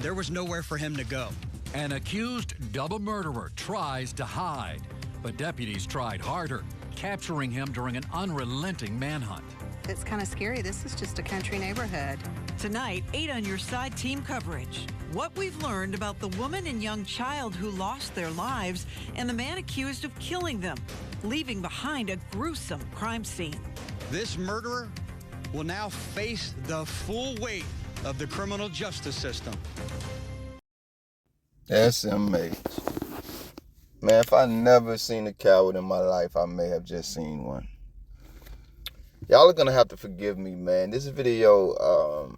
There was nowhere for him to go. An accused double murderer tries to hide, but deputies tried harder, capturing him during an unrelenting manhunt. It's kind of scary. This is just a country neighborhood. Tonight, 8 on Your Side team coverage. What we've learned about the woman and young child who lost their lives and the man accused of killing them, leaving behind a gruesome crime scene. This murderer will now face the full weight of the criminal justice system. SMH. Man, if I never seen a coward in my life, I may have just seen one. Y'all are gonna have to forgive me, man. This video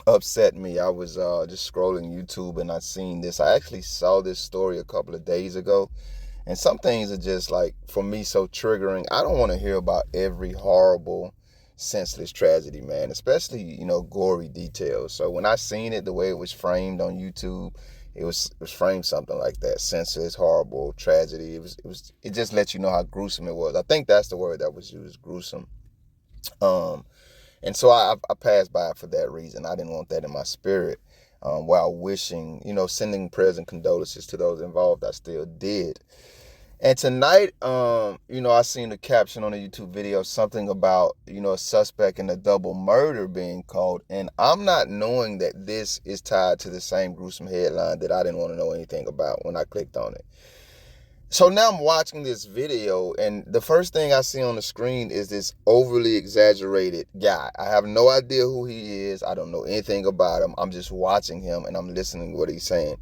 upset me. I was just scrolling YouTube and I seen this. I actually saw this story a couple of days ago. And some things are just like, for me, so triggering. I don't want to hear about every horrible, senseless tragedy, man, especially, gory details. So when I seen it, the way it was framed on YouTube, it was framed something like that: senseless, horrible, tragedy. It just lets you know how gruesome it was. I think that's the word that was used, gruesome. And so I passed by it for that reason. I didn't want that in my spirit. While wishing, sending prayers and condolences to those involved, I still did. And tonight, I seen the caption on a YouTube video, something about, a suspect in a double murder being called. And I'm not knowing that this is tied to the same gruesome headline that I didn't want to know anything about when I clicked on it. So now I'm watching this video, and the first thing I see on the screen is this overly exaggerated guy. I have no idea who he is. I don't know anything about him. I'm just watching him, and I'm listening to what he's saying.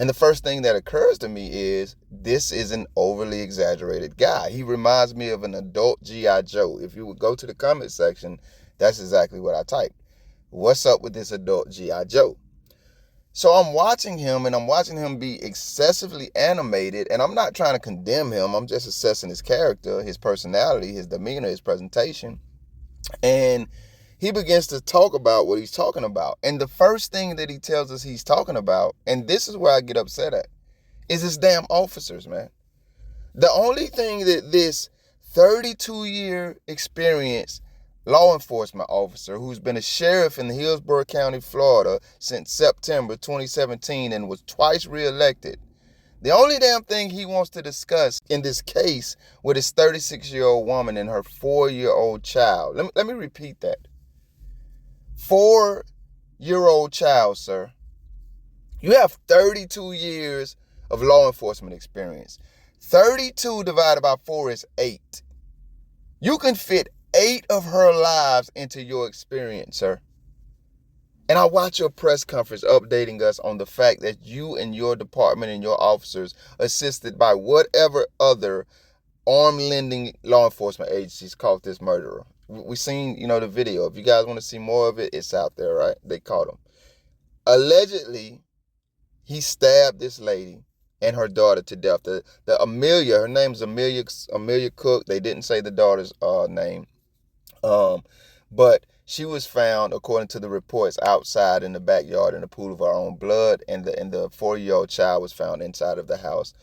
And the first thing that occurs to me is, this is an overly exaggerated guy. He reminds me of an adult G.I. Joe. If you would go to the comment section, that's exactly what I typed. What's up with this adult G.I. Joe? So I'm watching him, and I'm watching him be excessively animated, and I'm not trying to condemn him. I'm just assessing his character, his personality, his demeanor, his presentation. And he begins to talk about what he's talking about. And the first thing that he tells us he's talking about, and this is where I get upset at, is his damn officers, man. The only thing that this 32-year experienced law enforcement officer who's been a sheriff in Hillsborough County, Florida since September 2017 and was twice reelected, the only damn thing he wants to discuss in this case with his 36-year-old woman and her 4-year-old child. Let me repeat that. 4-year-old child, sir. You have 32 years of law enforcement experience. 32 divided by 4 is 8. You can fit 8 of her lives into your experience, sir. And I watch your press conference updating us on the fact that you and your department and your officers, assisted by whatever other arm-lending law enforcement agencies, caught this murderer. We seen, the video. If you guys want to see more of it, it's out there, right? They caught him. Allegedly, he stabbed this lady and her daughter to death. The Amelia, her name's Amelia Cook. They didn't say the daughter's name. But she was found, according to the reports, outside in the backyard in a pool of her own blood, and the 4-year-old child was found inside of the house.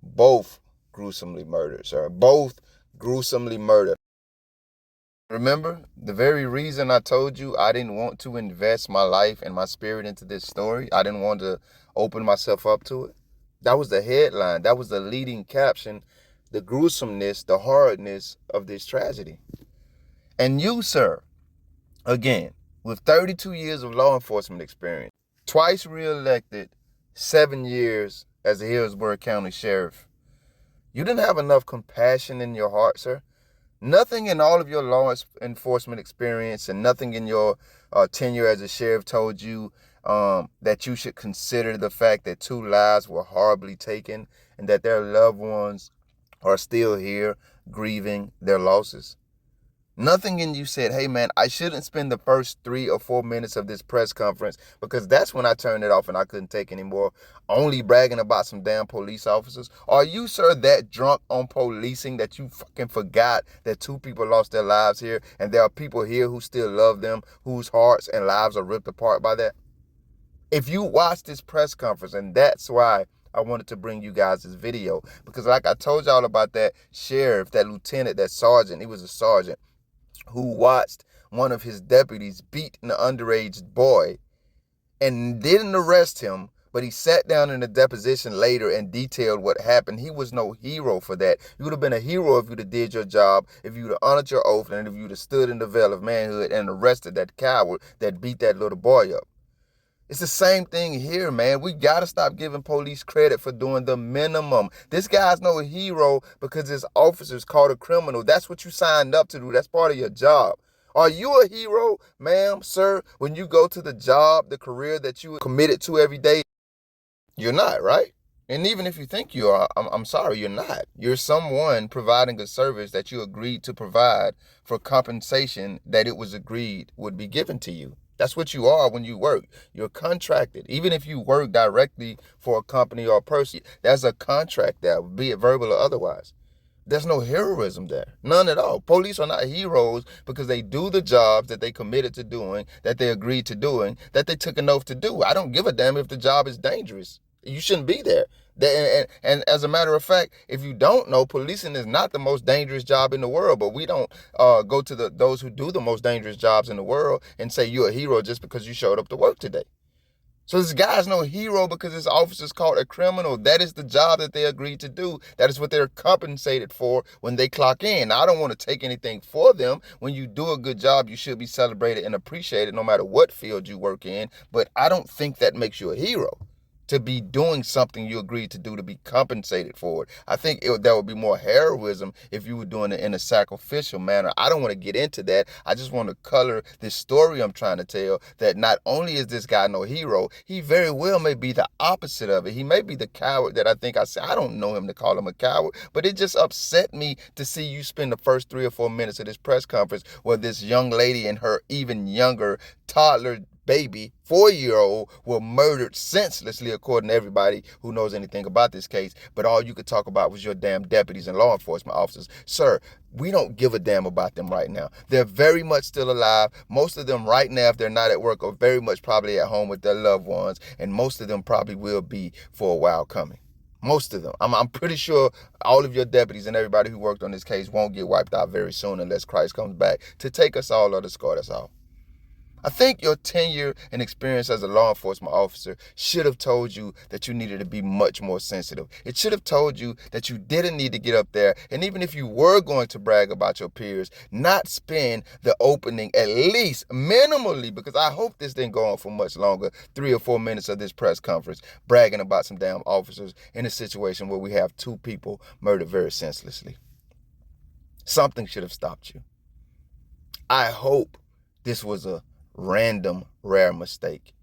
Both gruesomely murdered, sir. Both gruesomely murdered. Remember, the very reason I told you I didn't want to invest my life and my spirit into this story, I didn't want to open myself up to it. That was the headline. That was the leading caption, the gruesomeness, the hardness of this tragedy. And you, sir, again, with 32 years of law enforcement experience, twice reelected, 7 years as a Hillsborough County Sheriff, you didn't have enough compassion in your heart, sir. Nothing in all of your law enforcement experience and nothing in your tenure as a sheriff told you that you should consider the fact that 2 lives were horribly taken and that their loved ones are still here grieving their losses. Nothing in you said, hey, man, I shouldn't spend the first 3 or 4 minutes of this press conference, because that's when I turned it off and I couldn't take anymore, only bragging about some damn police officers. Are you, sir, that drunk on policing that you fucking forgot that 2 people lost their lives here and there are people here who still love them, whose hearts and lives are ripped apart by that? If you watch this press conference, and that's why I wanted to bring you guys this video, because like I told y'all about that sheriff, that lieutenant, that sergeant, he was a sergeant, who watched one of his deputies beat an underage boy and didn't arrest him, but he sat down in a deposition later and detailed what happened. He was no hero for that. You would have been a hero if you'd have did your job, if you'd have honored your oath, and if you'd have stood in the veil of manhood and arrested that coward that beat that little boy up. It's the same thing here, man. We got to stop giving police credit for doing the minimum. This guy's no hero because his officers caught a criminal. That's what you signed up to do. That's part of your job. Are you a hero, ma'am, sir, when you go to the job, the career that you committed to every day? You're not, right? And even if you think you are, I'm sorry, you're not. You're someone providing a service that you agreed to provide for compensation that it was agreed would be given to you. That's what you are when you work. You're contracted. Even if you work directly for a company or a person, there's a contract there, be it verbal or otherwise. There's no heroism there. None at all. Police are not heroes because they do the jobs that they committed to doing, that they agreed to doing, that they took an oath to do. I don't give a damn if the job is dangerous. You shouldn't be there. And as a matter of fact, if you don't know, policing is not the most dangerous job in the world, but we don't go to those who do the most dangerous jobs in the world and say you're a hero just because you showed up to work today. So this guy's no hero because his officers caught a criminal. That is the job that they agreed to do. That is what they're compensated for when they clock in. Now, I don't want to take anything for them. When you do a good job, you should be celebrated and appreciated no matter what field you work in. But I don't think that makes you a hero, to be doing something you agreed to do, to be compensated for it. I think that would be more heroism if you were doing it in a sacrificial manner. I don't want to get into that. I just want to color this story I'm trying to tell, that not only is this guy no hero, he very well may be the opposite of it. He may be the coward that I think I said. I don't know him to call him a coward, but it just upset me to see you spend the first 3 or 4 minutes of this press conference where this young lady and her even younger toddler baby, 4-year-old, were murdered senselessly, according to everybody who knows anything about this case. But all you could talk about was your damn deputies and law enforcement officers. Sir, we don't give a damn about them right now. They're very much still alive. Most of them right now, if they're not at work, are very much probably at home with their loved ones. And most of them probably will be for a while coming. Most of them. I'm pretty sure all of your deputies and everybody who worked on this case won't get wiped out very soon unless Christ comes back to take us all or to escort us all. I think your tenure and experience as a law enforcement officer should have told you that you needed to be much more sensitive. It should have told you that you didn't need to get up there, and even if you were going to brag about your peers, not spend the opening, at least minimally, because I hope this didn't go on for much longer, 3 or 4 minutes of this press conference, bragging about some damn officers in a situation where we have 2 people murdered very senselessly. Something should have stopped you. I hope this was a random, rare mistake.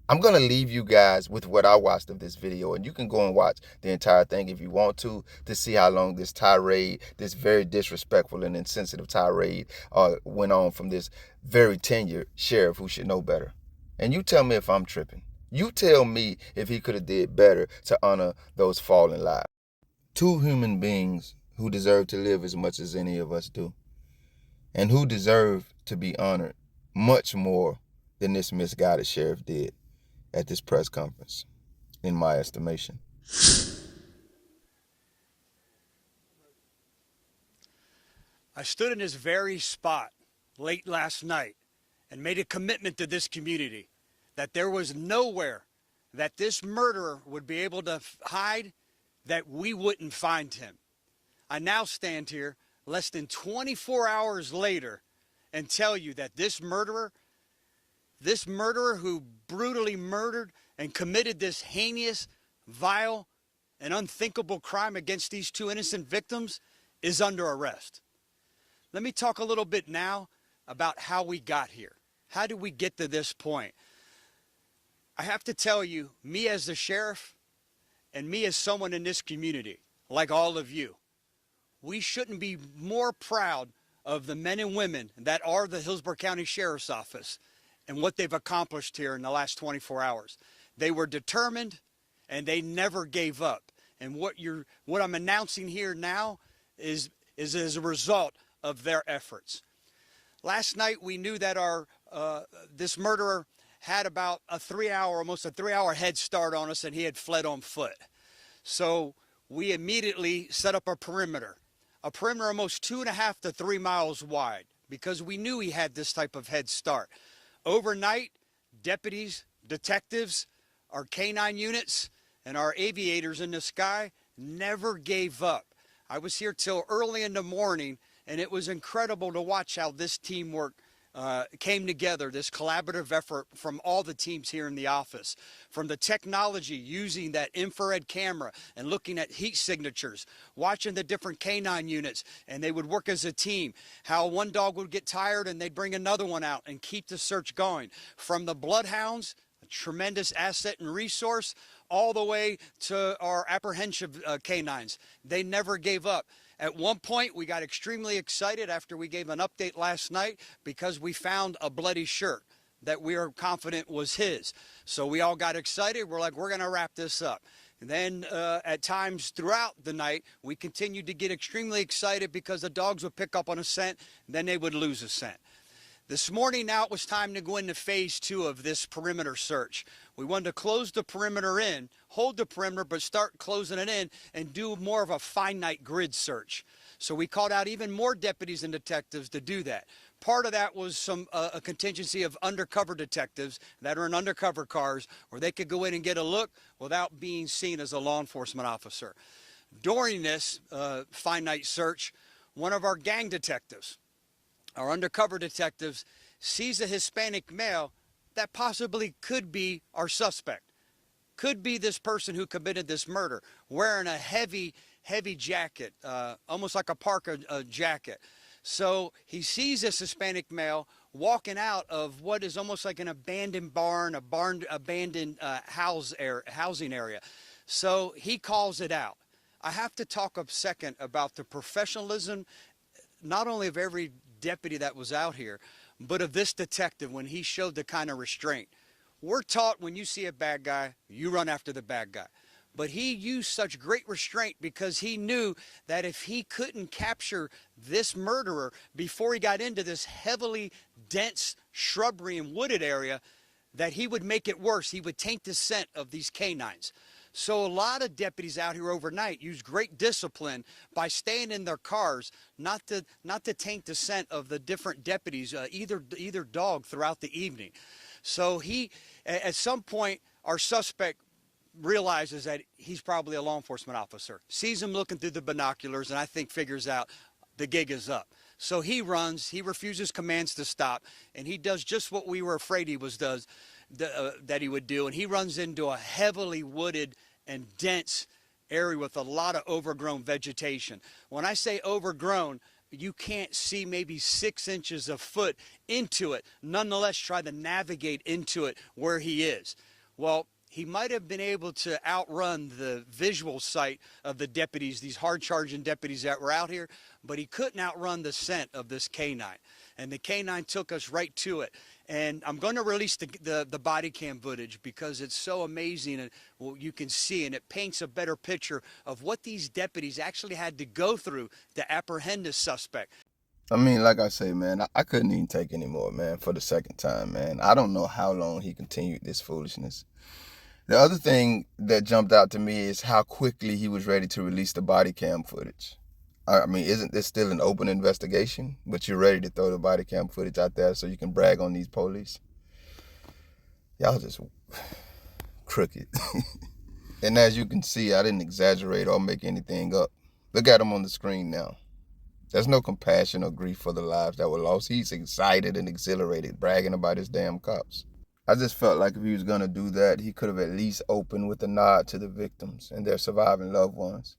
I'm going to leave you guys with what I watched of this video, and you can go and watch the entire thing if you want to see how long this tirade, this very disrespectful and insensitive tirade went on from this very tenured sheriff who should know better. And you tell me if I'm tripping. You tell me if he could have did better to honor those fallen lives. 2 human beings who deserve to live as much as any of us do, and who deserve to be honored much more than this misguided sheriff did at this press conference, in my estimation. I stood in this very spot late last night and made a commitment to this community that there was nowhere that this murderer would be able to hide that we wouldn't find him. I now stand here less than 24 hours later and tell you that this murderer who brutally murdered and committed this heinous, vile, and unthinkable crime against these 2 innocent victims is under arrest. Let me talk a little bit now about how we got here. How did we get to this point? I have to tell you, me as the sheriff and me as someone in this community, like all of you, we shouldn't be more proud of the men and women that are the Hillsborough County Sheriff's Office and what they've accomplished here in the last 24 hours. They were determined and they never gave up. And what I'm announcing here now is as a result of their efforts. Last night we knew that this murderer had about almost a 3-hour head start on us, and he had fled on foot. So we immediately set up a perimeter almost 2.5 to 3 miles wide, because we knew he had this type of head start. Overnight, deputies detectives, our canine units, and our aviators in the sky never gave up. I was here till early in the morning, and it was incredible to watch how this teamwork came together, this collaborative effort from all the teams here in the office, from the technology using that infrared camera and looking at heat signatures, watching the different canine units, and they would work as a team, how one dog would get tired and they'd bring another one out and keep the search going, from the bloodhounds, a tremendous asset and resource, all the way to our apprehensive canines. They never gave up. At one point, we got extremely excited after we gave an update last night because we found a bloody shirt that we are confident was his. So we all got excited. We're like, we're going to wrap this up. And then at times throughout the night, we continued to get extremely excited because the dogs would pick up on a scent, then they would lose a scent. This morning, now it was time to go into phase 2 of this perimeter search. We wanted to close the perimeter in, hold the perimeter, but start closing it in and do more of a finite grid search. So we called out even more deputies and detectives to do that. Part of that was a contingency of undercover detectives that are in undercover cars where they could go in and get a look without being seen as a law enforcement officer. During this finite search, one of our gang detectives, our undercover detectives, sees a Hispanic male that possibly could be our suspect, could be this person who committed this murder, wearing a heavy jacket, almost like a parka jacket. So he sees this Hispanic male walking out of what is almost like an abandoned barn, abandoned housing area. So he calls it out. I have to talk a second about the professionalism, not only of every deputy that was out here, but of this detective when he showed the kind of restraint. We're taught when you see a bad guy, you run after the bad guy. But he used such great restraint because he knew that if he couldn't capture this murderer before he got into this heavily dense shrubbery and wooded area, that he would make it worse. He would taint the scent of these canines. So a lot of deputies out here overnight use great discipline by staying in their cars, not to taint the scent of the different deputies, either dog throughout the evening. So at some point, our suspect realizes that he's probably a law enforcement officer, sees him looking through the binoculars, and I think figures out the gig is up. So he runs, he refuses commands to stop, and he does just what we were afraid he that he would do, and he runs into a heavily wooded and dense area with a lot of overgrown vegetation. When I say overgrown, you can't see maybe 6 inches of foot into it, nonetheless try to navigate into it where he is. Well, he might have been able to outrun the visual sight of the deputies, these hard-charging deputies that were out here, but he couldn't outrun the scent of this canine. And the canine took us right to it. And I'm going to release the body cam footage because it's so amazing, and well, you can see, and it paints a better picture of what these deputies actually had to go through to apprehend this suspect. I mean, like I say, man, I couldn't even take anymore, man, for the second time, man. I don't know how long he continued this foolishness. The other thing that jumped out to me is how quickly he was ready to release the body cam footage. I mean, isn't this still an open investigation? But you're ready to throw the body cam footage out there so you can brag on these police? Y'all just crooked. And as you can see, I didn't exaggerate or make anything up. Look at him on the screen now. There's no compassion or grief for the lives that were lost. He's excited and exhilarated, bragging about his damn cops. I just felt like if he was going to do that, he could have at least opened with a nod to the victims and their surviving loved ones.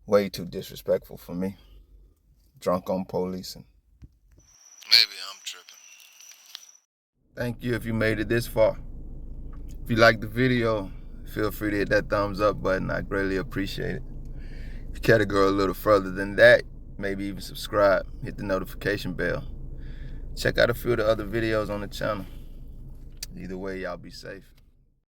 Way too disrespectful for me. Drunk on policing. Maybe I'm tripping. Thank you if you made it this far. If you liked the video, feel free to hit that thumbs up button. I greatly appreciate it. If you care to go a little further than that, maybe even subscribe, hit the notification bell. Check out a few of the other videos on the channel. Either way, y'all be safe.